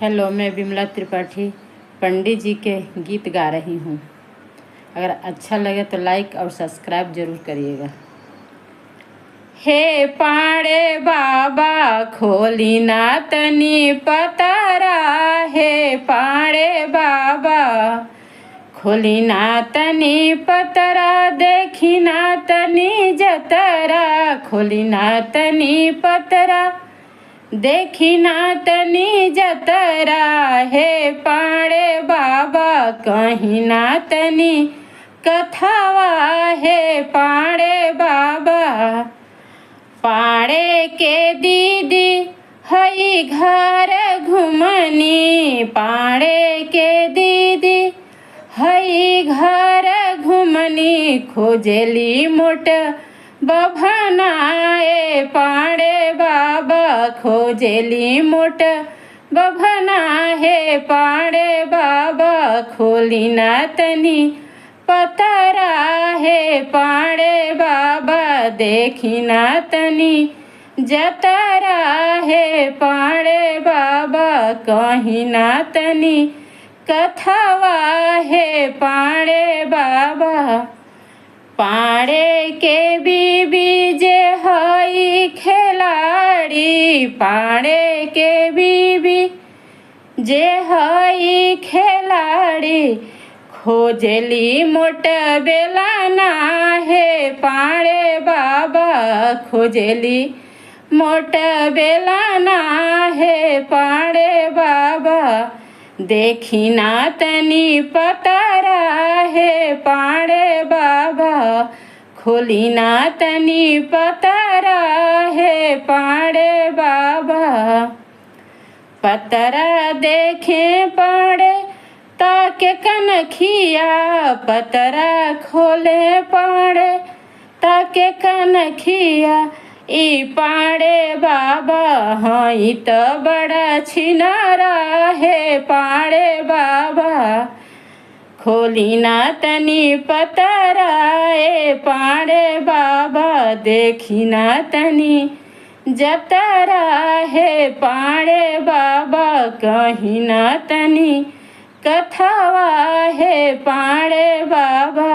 Hello, मैं विमला त्रिपाठी पंडित जी के गीत गा रही हूँ। अगर अच्छा लगे तो लाइक और सब्सक्राइब जरूर करिएगा। हे पाड़े बाबा खोली ना तनी पतारा, हे पाड़े बाबा खोली ना तनी पतरा, देखी ना तनी जतरा, खोली ना तनी पतरा, देखी ना तनी जतरा, हे पाड़े बाबा कहीं ना तनी कथावा, हे पाड़े बाबा। पाड़े के दीदी हई घर घुमनी, पाड़े के दीदी हई घर घुमनी, खोजली मोट बभनाए, पाड़े बाबा खोजली मोट बभना, हे पाड़े बाबा खोली ना तनी पतरा, हे पाड़े बाबा देखी ना तनी जतरा, हे पाड़े बाबा कहीं ना तनी कथावा, हे पाड़े बाबा। पाड़े के बीबी जे हई खिलाड़ी, पाड़े के बीबी जे हई खिलाड़ी, खोजली मोट बेलाना, हे पाड़े बाबा खोजली मोट बेलाना, हे पाड़े बाबा देखी ना तनी पतरा, हे पाड़े बाबा खोली ना तनी पतरा, हे पाड़े बाबा। पतरा देखे पाड़े ताके कनखिया, पतरा खोले पाड़े ताके कनखिया, ई पाड़े बाबा हई त बड़ा छिनारा, हे पाड़े बाबा खोली ना तनी पतरा, ए पाड़े बाबा देखी ना तनी जतरा, हे पाड़े बाबा कहीं ना तनी कथावा, हे पाड़े बाबा।